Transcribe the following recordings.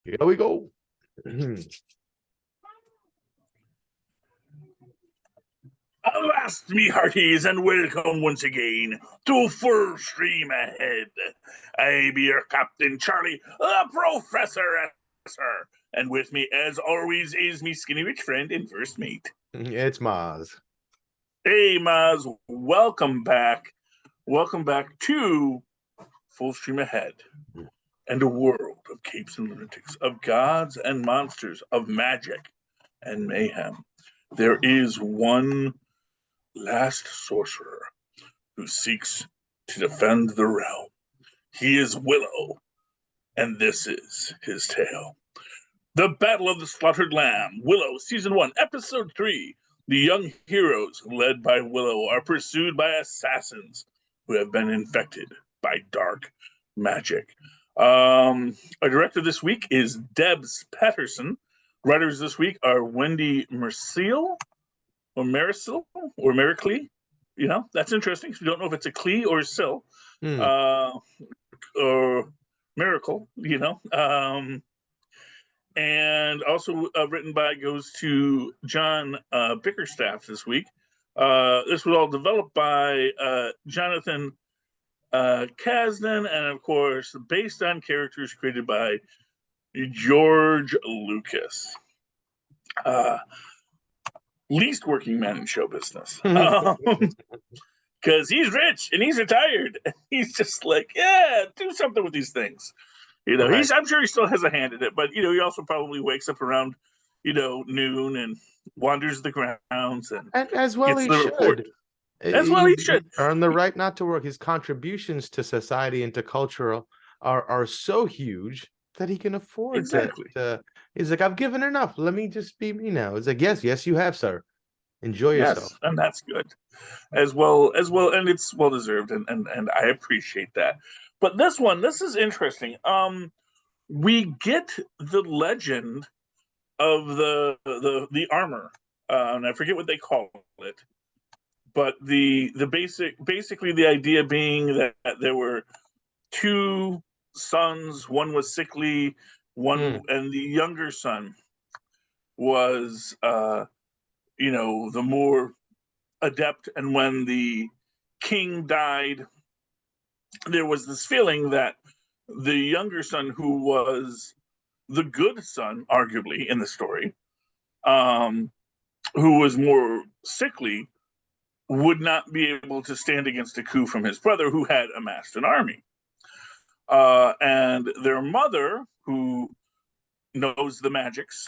Here we go. Avast me hearties, and welcome once again to Full Stream Ahead. I be your Captain Charlie, the Professor, and with me, as always, is me skinny rich friend and first mate. It's Mozz. Hey, Mozz, welcome back. Welcome back to Full Stream Ahead and a world of capes and lunatics, of gods and monsters, of magic and mayhem. There is one last sorcerer who seeks to defend the realm. He is Willow, and this is his tale. The Battle of the Slaughtered Lamb, Willow, Season 1, Episode 3. The young heroes, led by Willow, are pursued by assassins who have been infected by dark magic. Our director this week is Debs Patterson. Writers this week are Wendy Merciel, or Marisol, or Mericlee. You know, that's interesting. We don't know if it's a Clee or a Sil, or Miracle, you know. And also written by goes to John Bickerstaff this week. This was all developed by Jonathan Kasdan, and of course, based on characters created by George Lucas. Least working man in show business. Because he's rich and he's retired. He's just like, yeah, do something with these things. You know, Right. I'm sure he still has a hand in it, but, you know, he also probably wakes up around, you know, noon and wanders the grounds and as well gets he the should. report. As well he should. Earn the right not to work. His contributions to society and to culture are so huge that he can afford to. He's like, I've given enough. Let me just be me now. It's like, yes, you have, sir. Enjoy yourself. Yes, and that's good. As well, and it's well deserved, and I appreciate that. But this is interesting. We get the legend of the armor, and I forget what they call it. But basically the idea being that there were two sons. One was sickly, and the younger son was, you know, the more adept. And when the king died, there was this feeling that the younger son, who was the good son, arguably in the story, who was more sickly, would not be able to stand against a coup from his brother, who had amassed an army. And their mother, who knows the magics,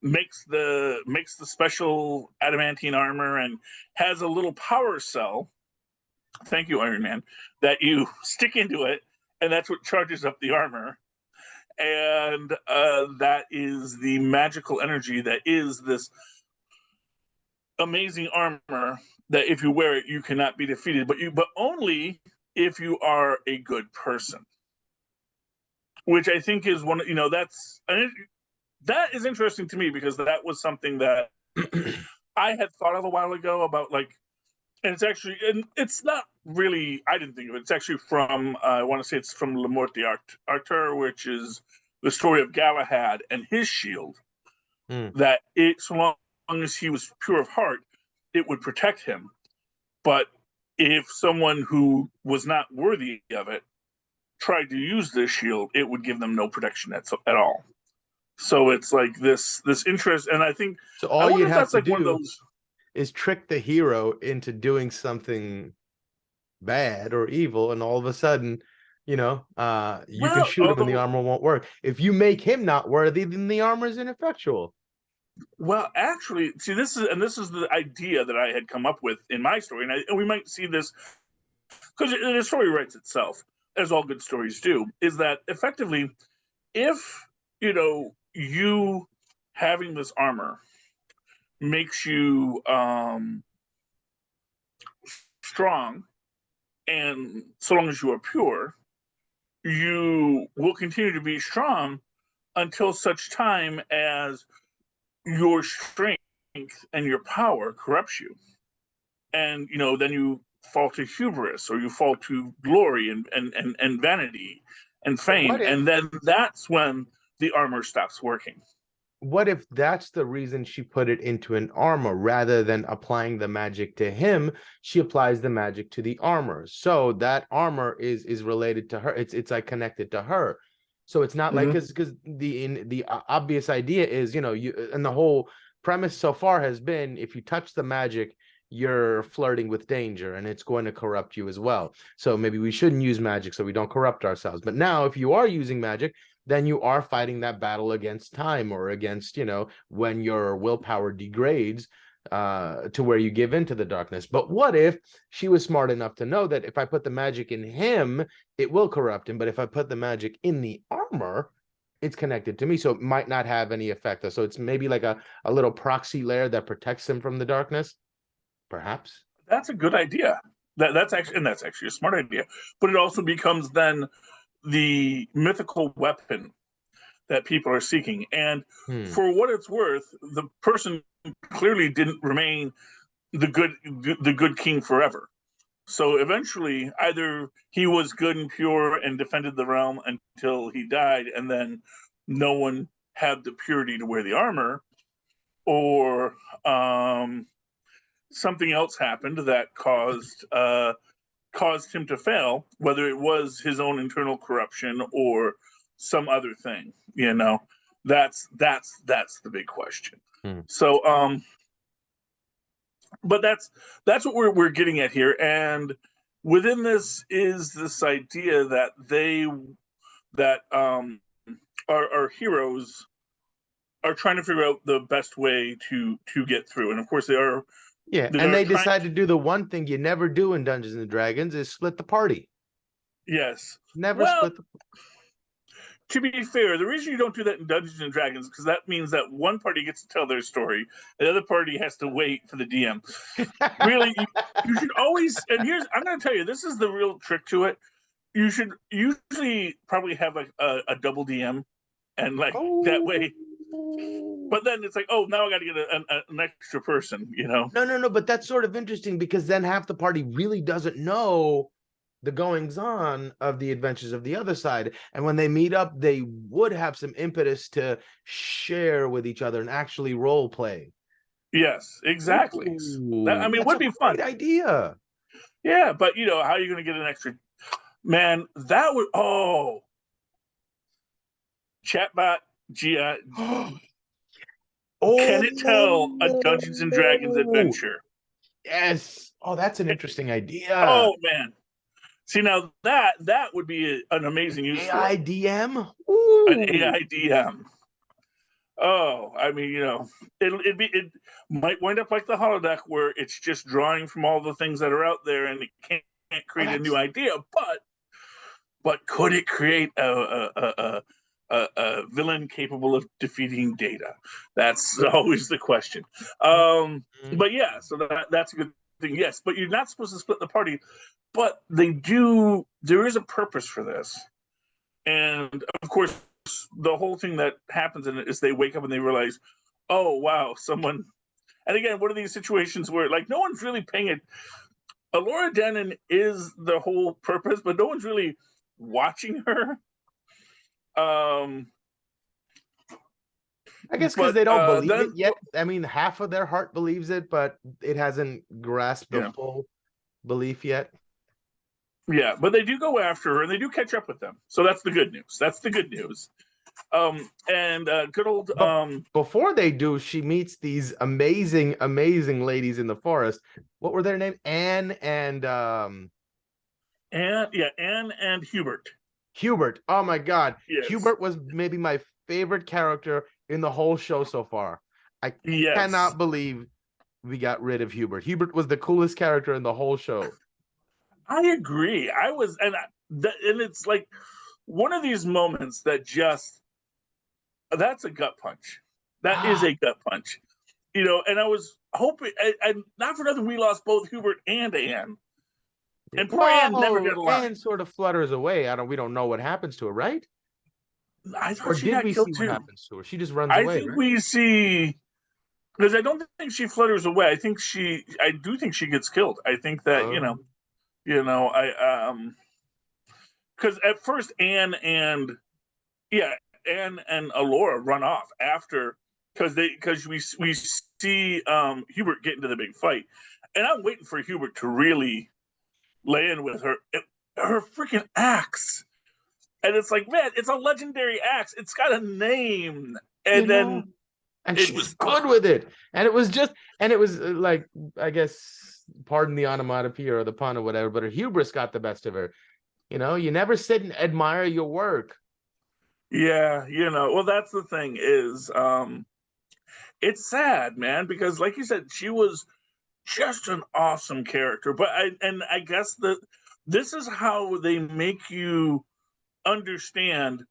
makes the special adamantine armor and has a little power cell. Thank you, Iron Man. That you stick into it, and that's what charges up the armor. And that is the magical energy that is this amazing armor that if you wear it, you cannot be defeated, but only if you are a good person. Which I think is one, you know, that is interesting to me, because that was something that I had thought of a while ago about, like, and it's not really, I didn't think of it. It's actually from, I want to say it's from Le Morte d'Arthur, which is the story of Galahad and his shield, that so long as he was pure of heart, it would protect him. But if someone who was not worthy of it tried to use this shield, it would give them no protection at all. So it's like this interest, and I think so all you have to do those is trick the hero into doing something bad or evil, and all of a sudden, you know, you can shoot him and the armor won't work. If you make him not worthy, then the armor is ineffectual. Well, actually, see, this is the idea that I had come up with in my story, and we might see this because the story writes itself, as all good stories do. Is that effectively, if you know, you having this armor makes you strong, and so long as you are pure, you will continue to be strong until such time as your strength and your power corrupts you, and you know, then you fall to hubris, or you fall to glory and vanity and fame, and then that's when the armor stops working. What if that's the reason she put it into an armor rather than applying the magic to him? She applies the magic to the armor, so that armor is related to her. It's like connected to her. So it's not like because the obvious idea is, you know, you and the whole premise so far has been if you touch the magic, you're flirting with danger and it's going to corrupt you as well. So maybe we shouldn't use magic so we don't corrupt ourselves. But now if you are using magic, then you are fighting that battle against time or against, you know, when your willpower degrades to where you give into the darkness. But what if she was smart enough to know that if I put the magic in him, it will corrupt him, but if I put the magic in the armor, it's connected to me, so it might not have any effect. So it's maybe like a little proxy layer that protects him from the darkness, perhaps. That's a good idea. That's actually a smart idea. But it also becomes then the mythical weapon that people are seeking. And for what it's worth, the person clearly didn't remain the good king forever. So eventually, either he was good and pure and defended the realm until he died, and then no one had the purity to wear the armor, or something else happened that caused him to fail, whether it was his own internal corruption or some other thing. You know, that's the big question. So, but that's what we're getting at here, and within this is this idea that our heroes are trying to figure out the best way to get through, and of course they are. Yeah, and they decide to do the one thing you never do in Dungeons and Dragons is split the party. Yes. Never split the To be fair, the reason you don't do that in Dungeons and Dragons is because that means that one party gets to tell their story, the other party has to wait for the DM. Really, you should always, and I'm going to tell you, this is the real trick to it. You should usually probably have like a double DM, and like that way. But then it's like, oh, now I got to get an extra person, you know? No, but that's sort of interesting because then half the party really doesn't know the goings on of the adventures of the other side. And when they meet up, they would have some impetus to share with each other and actually role play. Yes, exactly. It would be fun. Great idea. Yeah, but you know, how are you going to get an extra? Man, that would, chatbot GI. Can it tell a Dungeons and Dragons adventure? Yes. Oh, that's an interesting idea. Oh man. See, now that would be an amazing use for it. AIDM? An AIDM. Oh, I mean, you know, it might wind up like the holodeck where it's just drawing from all the things that are out there and it can't create a new idea, but could it create a villain capable of defeating Data? That's always the question. But yeah, so that's a good thing. Yes, but you're not supposed to split the party, but they do. There is a purpose for this, and of course, the whole thing that happens in it is they wake up and they realize, oh wow, someone. And again, one of these situations where like no one's really paying it. Alora Denon is the whole purpose, but no one's really watching her. I guess because they don't believe it yet. I mean, half of their heart believes it, but it hasn't grasped the full belief yet. Yeah, but they do go after her and they do catch up with them. So that's the good news. That's the good news. And good old before they do, she meets these amazing ladies in the forest. What were their names? Anne and Hubert. Hubert. Oh my god. Yes. Hubert was maybe my favorite character in the whole show so far. I cannot believe we got rid of Hubert. Hubert was the coolest character in the whole show. I agree. And it's like one of these moments that just that's a gut punch. That is a gut punch. You know, and I was hoping, and not for nothing, we lost both Hubert and Anne. And poor Anne never got a line. Anne sort of flutters away. We don't know what happens to her, right? I thought she got killed too. What happens to her? She just runs away. I think we see, because I don't think she flutters away. I do think she gets killed. I think that because at first Anne and Anne and Allura run off after because we see Hubert get into the big fight, and I'm waiting for Hubert to really lay in with her freaking axe. And it's like, man, it's a legendary axe. It's got a name. And then and she's good with it. And it was like, I guess, pardon the onomatopoeia or the pun or whatever, but her hubris got the best of her. You never sit and admire your work. Yeah, well, that's the thing is, it's sad, man, because like you said, she was just an awesome character. But I guess that this is how they make you understand.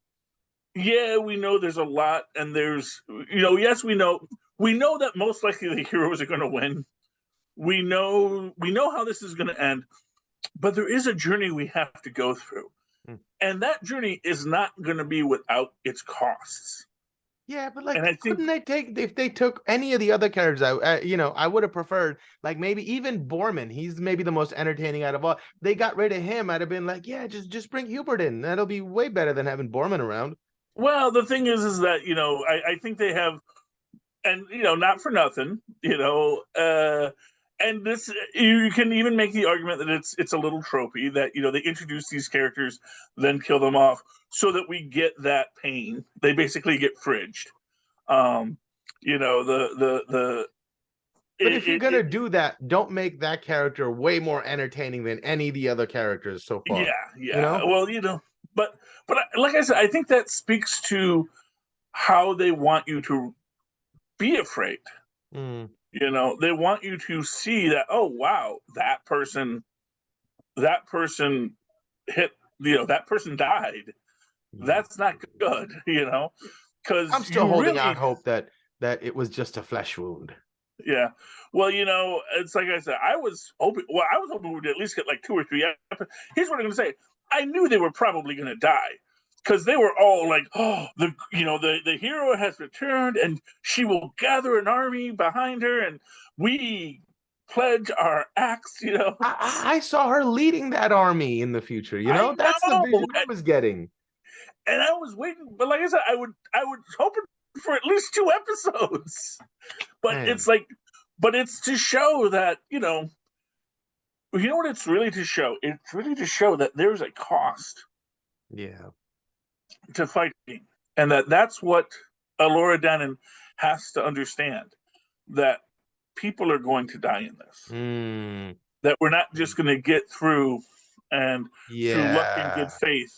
Yeah, we know there's a lot, and there's yes, we know that most likely the heroes are going to win. We know how this is going to end, but there is a journey we have to go through, and that journey is not going to be without its costs. Yeah, but like, couldn't they take if they took any of the other characters out? I would have preferred like maybe even Borman. He's maybe the most entertaining out of all. They got rid of him. I'd have been like, yeah, just bring Hubert in. That'll be way better than having Borman around. Well, the thing is that I think they have, and not for nothing, and this you can even make the argument that it's a little tropey that they introduce these characters, then kill them off so that we get that pain. They basically get fridged. But if you're gonna do that, don't make that character way more entertaining than any of the other characters so far. Yeah. Well, but like I said, I think that speaks to how they want you to be afraid. They want you to see that, oh wow, that person hit, that person died. That's not good, because I'm still holding out hope that it was just a flesh wound. Yeah. Well, it's like I said, I was hoping we'd at least get like 2 or 3 episodes. Here's what I'm gonna say. I knew they were probably gonna die. Because they were all like, oh, the hero has returned, and she will gather an army behind her, and we pledge our axe. I saw her leading that army in the future. That's the vision I was getting. And I was waiting, but like I said, I would hoping for at least 2 episodes. But it's like, it's to show that what it's really to show. It's really to show that there's a cost. Yeah. To fighting, and that's what Allura Dannon has to understand, that people are going to die in this. That we're not just going to get through and through luck and good faith.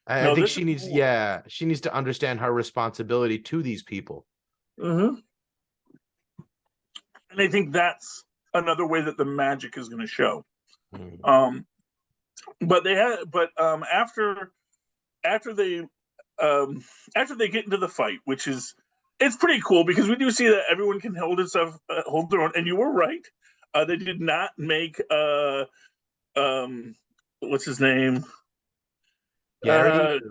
I think she needs. Yeah, she needs to understand her responsibility to these people. And I think that's another way that the magic is going to show. But after they get into the fight, which is, it's pretty cool because we do see that everyone can hold their own. And you were right. They did not make what's his name? Gary?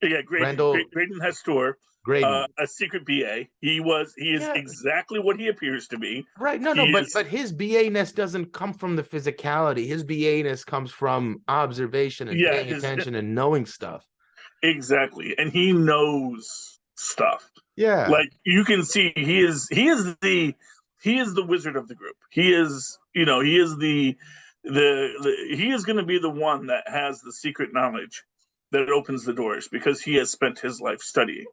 Graydon Hestor. Graydon. A secret BA. He is exactly what he appears to be. Right. But his BA-ness doesn't come from the physicality. His BA-ness comes from observation and paying attention and knowing stuff. Exactly. And he knows stuff. Yeah. Like you can see he is the wizard of the group. He is, he is he is going to be the one that has the secret knowledge that opens the doors because he has spent his life studying.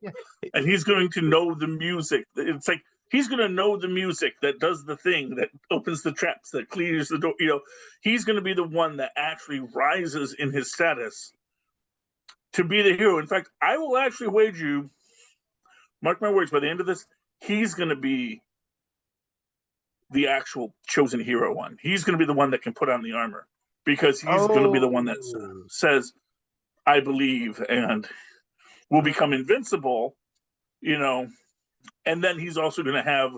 And he's going to know the music. It's like he's going to know the music that does the thing that opens the traps, that clears the door. He's going to be the one that actually rises in his status to be the hero. In fact, I will actually wager you, mark my words, by the end of this, he's going to be the actual chosen hero one. He's going to be the one that can put on the armor because he's going to be the one that says, I believe, and will become invincible, and then he's also going to have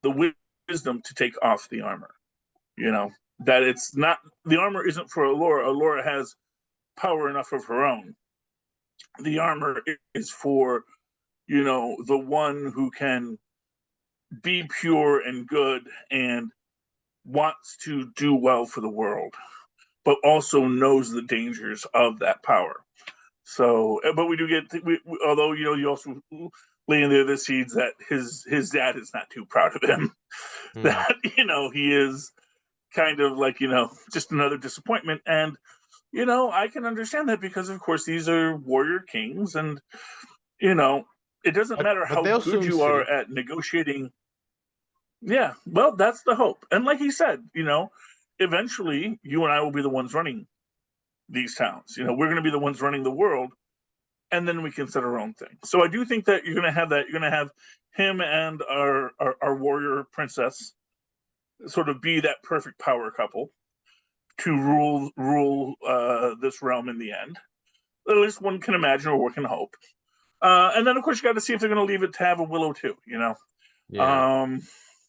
the wisdom to take off the armor, that it's not, the armor isn't for Allura. Allura has power enough of her own. The armor is for, the one who can be pure and good and wants to do well for the world, but also knows the dangers of that power. So, but we do get, although you also lay in there the seeds that his dad is not too proud of him. That he is kind of like just another disappointment, and I can understand that because of course these are warrior kings, and it doesn't matter But how they'll good soon you are see. at negotiating. Yeah, well, that's the hope, and like he said, eventually you and I will be the ones running these towns. We're going to be the ones running the world, and then we can set our own thing. So I do think that you're going to have that. You're going to have him and our warrior princess sort of be that perfect power couple to rule this realm in the end. At least one can imagine, or one can hope. And then of course you got to see if they're going to leave it to have a Willow too. Yeah.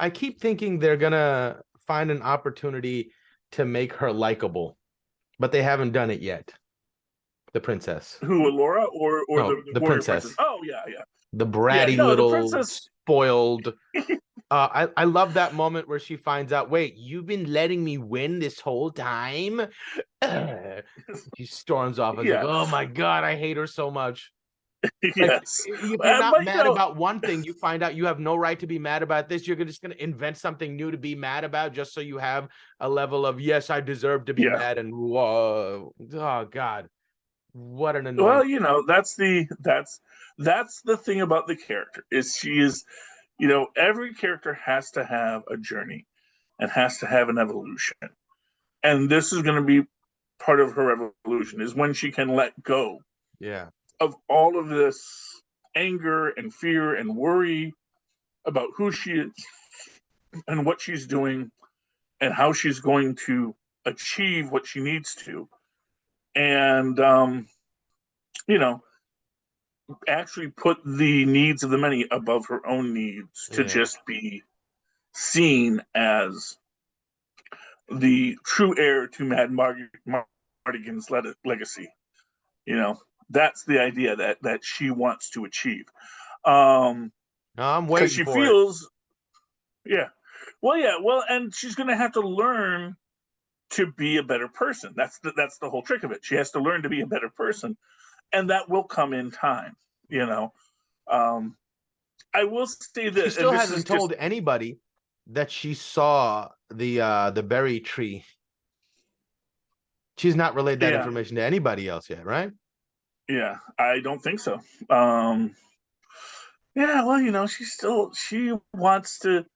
I keep thinking they're gonna find an opportunity to make her likable, but they haven't done it yet. The princess. Who, Laura or No, the the warrior princess? princess. Oh yeah, yeah. The Yeah, bratty no, the little princess. spoiled. I love that moment where she finds out, wait, you've been letting me win this whole time? She storms off. I was like, Yeah. oh my God, I hate her so much. Like, Yes. if you're not But mad about one thing, you find out you have no right to be mad about this. You're just going to invent something new to be mad about just so you have a level of, yes, I deserve to be yeah. mad. And whoa, oh God, what an annoying. Well, that's the thing about the character is she is, every character has to have a journey and has to have an evolution. And this is going to be part of her evolution is when she can let go Yeah. of all of this anger and fear and worry about who she is and what she's doing and how she's going to achieve what she needs to. And, you know, actually put the needs of the many above her own needs to Yeah. just be seen as the true heir to Mad Mardigan's legacy. That's the idea that she wants to achieve. No, I'm Because waiting she for it. feels, yeah, well, and she's going to have to learn to be a better person. That's the whole trick of it. She has to learn to be a better person, and that will come in time. You know, um, I will say She that, and still this is hasn't just, told anybody that she saw the berry tree. She's not relayed that yeah, information to anybody else yet, right? yeah. I don't think so. Yeah, well, she wants to.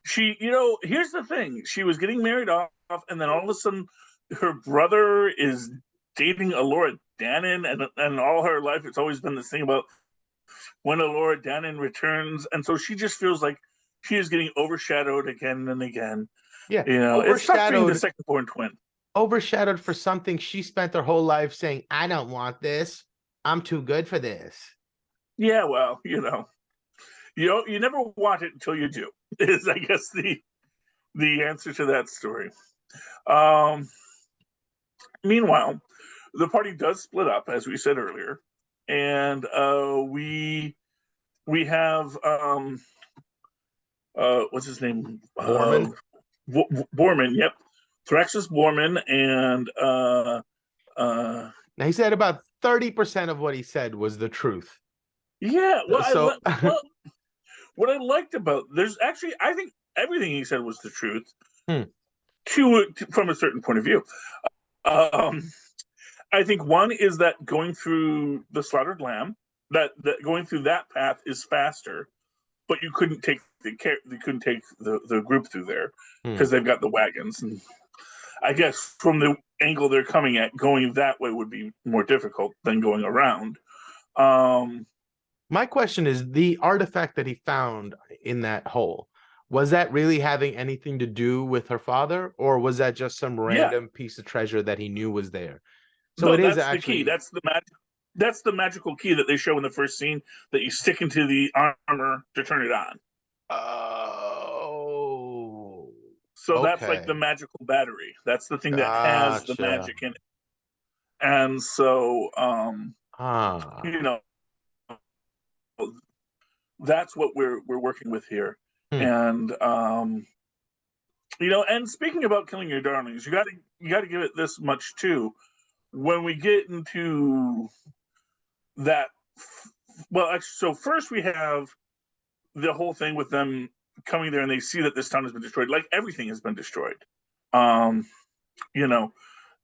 Here's the thing: she was getting married off, and then all of a sudden, her brother is dating Alora Dannon, and all her life it's always been this thing about when Alora Dannon returns, and so she just feels like she is getting overshadowed again and again. Yeah. It's tough being the second born twin. Overshadowed for something she spent her whole life saying, I don't want this. I'm too good for this. Yeah, well, you never want it until you do. Is I guess the answer to that story. Um, Meanwhile, the party does split up, as we said earlier, and we have what's his name? Borman. Borman. Yep, Thraxus Borman, and Now he said about 30% of what he said was the truth. yeah. So What I liked about I think everything he said was the truth from a certain point of view. Um, I think one is that going through the slaughtered lamb, that going through that path is faster, but you couldn't take the group through there because they've got the wagons. And I guess from the angle they're coming at, going that way would be more difficult than going around. My question is, the artifact that he found in that hole, was that really having anything to do with her father, or was that just some random piece of treasure that he knew was there? So no, it is that's actually the key. That's the magical key that they show in the first scene that you stick into the armor to turn it on. Oh, So that's like the okay. magical battery. That's the thing that has the Gotcha. magic in it. And so, Ah. you know, that's what we're working with here. Hmm. And and speaking about killing your darlings, you got to give it this much too. When we get into that, well, actually, so first we have the whole thing with them coming there and they see that this town has been destroyed. Like everything has been destroyed. You know,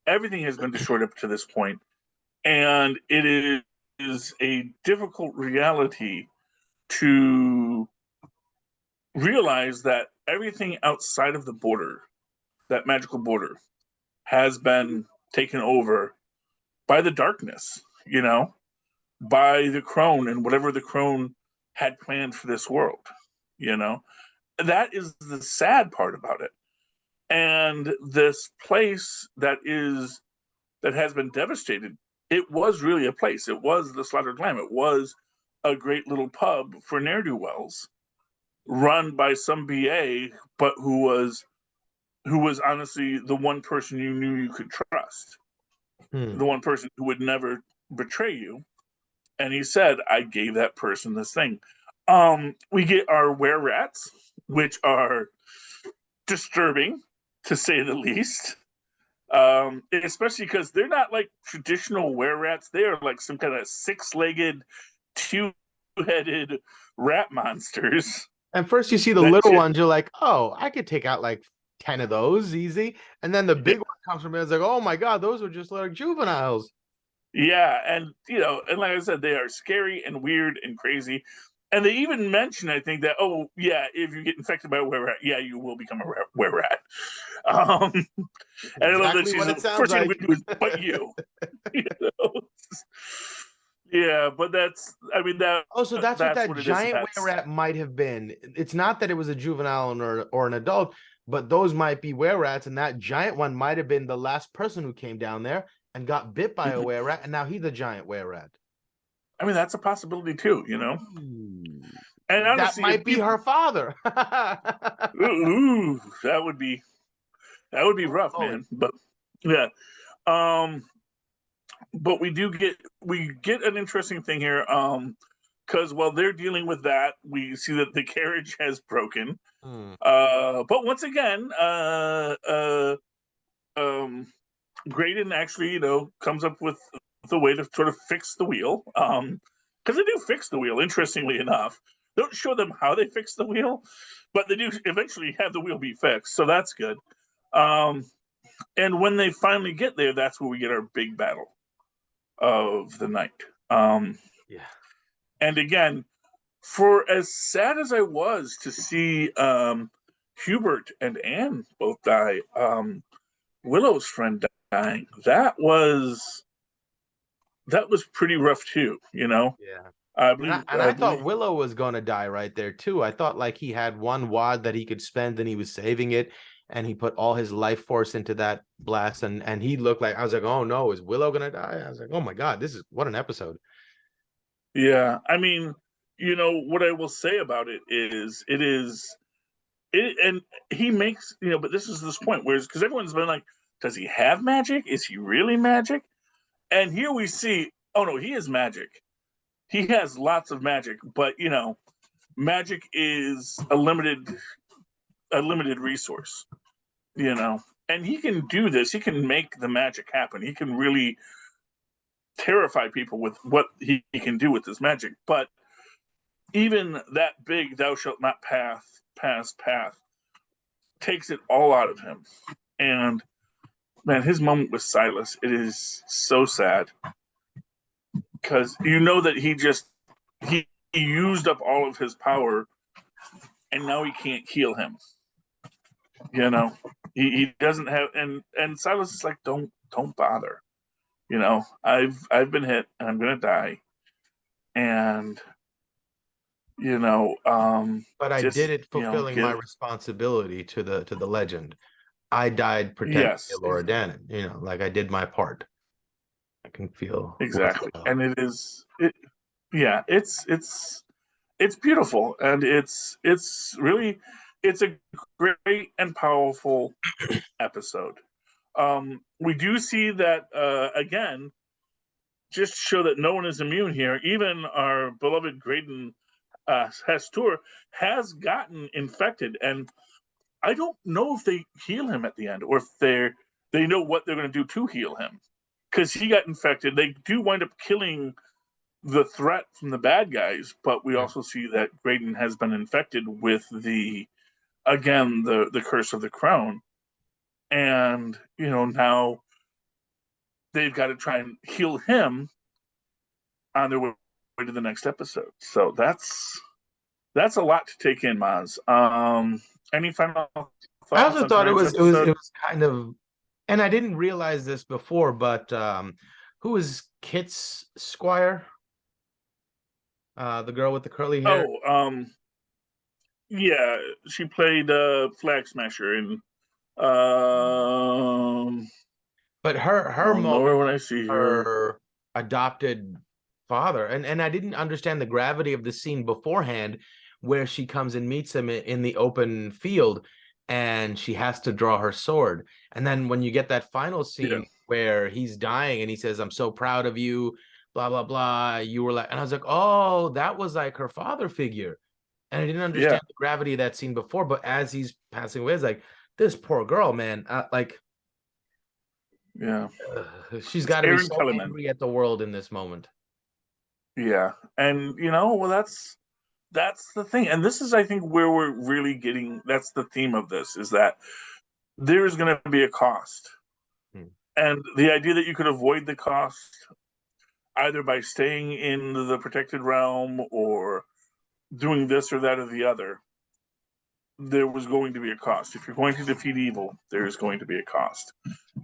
everything has been destroyed up to this point, and it is a difficult reality to realize that everything outside of the border, that magical border, has been taken over by the darkness, you know, by the crone and whatever the crone had planned for this world, you know. That is the sad part about it. And this place that has been devastated, it was really a place. It was the Slaughtered Lamb. It was a great little pub for ne'er-do-wells run by some BA, but who was honestly the one person you knew you could trust, the one person who would never betray you. And he said, I gave that person this thing. We get our were-rats, which are disturbing, to say the least. Especially because they're not like traditional were-rats. They are like some kind of six-legged, two-headed rat monsters. And first you see the little ones, you're like, oh, I could take out like 10 of those easy. And then the big one comes from it. It's like, oh my God, those were just like juveniles. Yeah, and you know, and like I said, they are scary and weird and crazy. And they even mention, I think, that, oh yeah, if you get infected by a were-rat, yeah, you will become a were-rat. And I love that she's the first thing I'm gonna do is bite you. You know? Yeah, but that's, I mean, that. Oh, so that's what that giant were-rat might have been. It's not that it was a juvenile or an adult, but those might be were-rats, and that giant one might have been the last person who came down there and got bit by a were-rat, and now he's a giant were-rat. I mean, that's a possibility too, you know. And honestly, that might be her father. Ooh, that would be rough, man. But yeah, but we get an interesting thing here, because while they're dealing with that, we see that the carriage has broken. But once again, Graydon actually, you know, comes up with the way to sort of fix the wheel. Because they do fix the wheel, interestingly enough. They don't show them how they fix the wheel, but they do eventually have the wheel be fixed, so that's good. And when they finally get there, that's where we get our big battle of the night. Yeah. And again, for as sad as I was to see Hubert and Anne both die, Willow's friend dying, that was pretty rough too, you know. Yeah. I thought Willow was going to die right there too. I thought like he had one wad that he could spend and he was saving it, and he put all his life force into that blast, and he looked like, I was like, oh no, is Willow going to die? I was like, oh my God, what an episode. Yeah, I mean, you know, what I will say about it is and he makes, you know, but this is this point where, because everyone's been like, does he have magic? Is he really magic? And here we see, oh no, he is magic. He has lots of magic, but you know, magic is a limited resource, you know. And he can do this. He can make the magic happen. He can really terrify people with what he can do with his magic. But even that big "thou shalt not pass" path takes it all out of him. And man, his moment with Silas, it is so sad, because you know that he used up all of his power, and now he can't heal him. You know, he doesn't have, and Silas is like, don't bother. You know, I've been hit and I'm gonna die, and you know, but I did it fulfilling my responsibility to the legend. I died protecting Laura Dannon. You know, like I did my part. I can feel exactly, and it's beautiful, and it's really, it's a great and powerful episode. We do see that again, just to show that no one is immune here. Even our beloved Graydon Hastur has gotten infected, and I don't know if they heal him at the end, or if they know what they're going to do to heal him, because he got infected. They do wind up killing the threat from the bad guys, but we also see that Graydon has been infected with the curse of the crown, and now they've got to try and heal him on their way to the next episode. So that's a lot to take in, Mozz. Any final thoughts? I also on thought it tonight's was episode? kind of, and I didn't realize this before, but who is Kit's squire? The girl with the curly hair. Oh, yeah, she played Flag Smasher in But her nowhere moment, when I see her. her adopted father, and I didn't understand the gravity of the scene beforehand, where she comes and meets him in the open field, and she has to draw her sword. And then when you get that final scene where he's dying and he says, "I'm so proud of you, blah blah blah," you were like, and I was like, oh, that was like her father figure. And I didn't understand the gravity of that scene before, but as he's passing away, it's like, this poor girl, man, she's got to be so angry at the world in this moment. Yeah, and well, that's the thing, and this is, I think, where we're really getting. That's the theme of this, is that there's going to be a cost, and the idea that you could avoid the cost either by staying in the protected realm or doing this or that or the other, there was going to be a cost. If you're going to defeat evil, there is going to be a cost,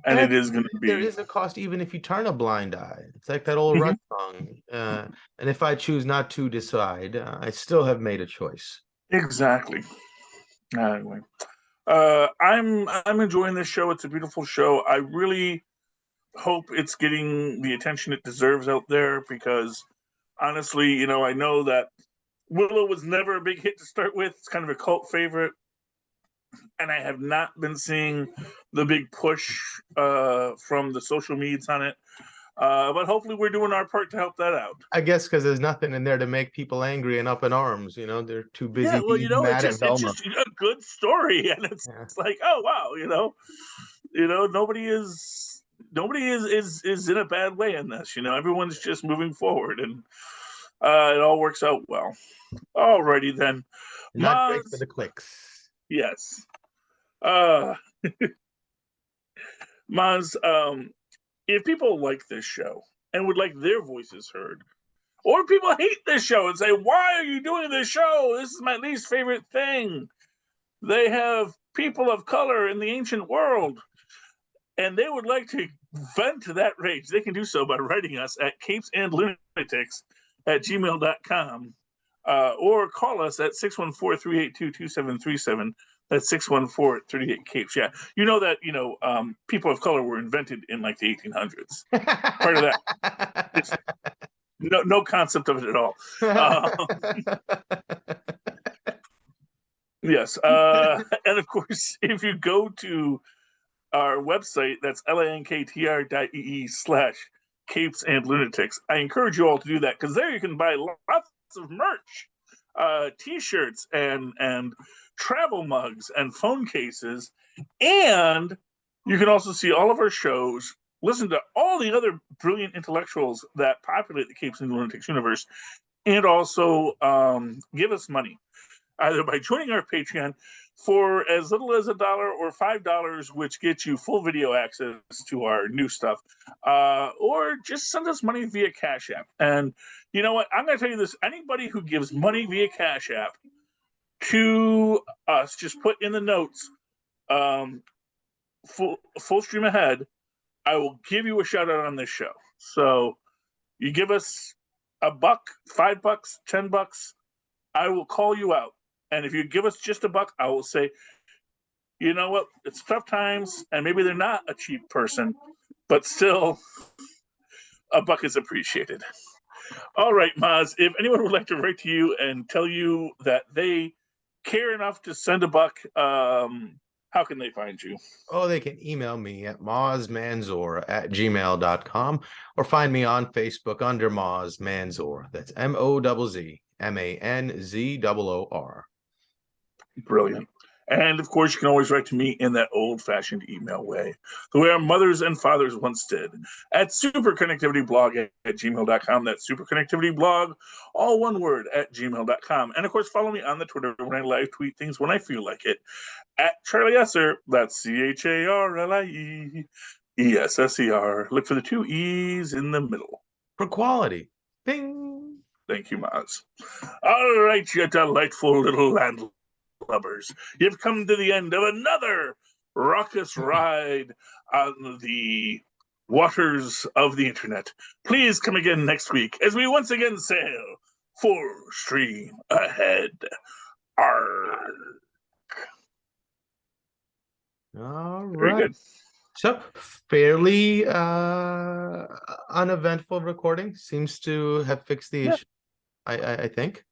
and it is going to be. There is a cost even if you turn a blind eye. It's like that old Rush song. And if I choose not to decide, I still have made a choice. Exactly. Anyway, I'm enjoying this show. It's a beautiful show. I really hope it's getting the attention it deserves out there, because honestly, I know that Willow was never a big hit to start with. It's kind of a cult favorite, and I have not been seeing the big push from the social medias on it. But hopefully we're doing our part to help that out. I guess because there's nothing in there to make people angry and up in arms. They're too busy being mad at Velma. It's just a good story, and it's like, oh wow, nobody is in a bad way in this. Everyone's just moving forward, and it all works out well. Alrighty then. Not great for the clicks. Yes. Mozz, if people like this show and would like their voices heard, or people hate this show and say, "Why are you doing this show? This is my least favorite thing. They have people of color in the ancient world," and they would like to vent to that rage, they can do so by writing us at CapesandLunatics@gmail.com, or call us at 614-382-2737. That's 614-38-CAPES. Yeah, that people of color were invented in like the 1800s. Part of that, it's no concept of it at all. Yes, and of course, if you go to our website, that's lanktr.ee/CapesandLunatics. I encourage you all to do that, because there you can buy lots of merch, t-shirts and travel mugs and phone cases, and you can also see all of our shows, listen to all the other brilliant intellectuals that populate the Capes and Lunatics universe, and also give us money, either by joining our Patreon for as little as $1 or $5, which gets you full video access to our new stuff, or just send us money via Cash App. And you know what? I'm going to tell you this. Anybody who gives money via Cash App to us, just put in the notes, full stream ahead, I will give you a shout out on this show. So you give us $1, $5, $10, I will call you out. And if you give us just $1, I will say, you know what? It's tough times, and maybe they're not a cheap person, but still, $1 is appreciated. All right, Mozz, if anyone would like to write to you and tell you that they care enough to send $1, how can they find you? Oh, they can email me at mozzmanzor@gmail.com, or find me on Facebook under Mozz Manzor. That's MOZZMANZOOR. Brilliant. And of course, you can always write to me in that old-fashioned email way, the way our mothers and fathers once did, at superconnectivityblog@gmail.com. That's superconnectivityblog, all one word, @gmail.com. And of course, follow me on the Twitter when I live tweet things when I feel like it, at Charlie Esser. That's CharlieEsser. Look for the 2 E's in the middle. For quality. Bing. Thank you, Mozz. All right, you delightful little landlubbers. You've come to the end of another raucous ride on the waters of the internet. Please come again next week as we once again sail full stream ahead. Arr. All Very right. good. So fairly uneventful recording. Seems to have fixed the issue, I think.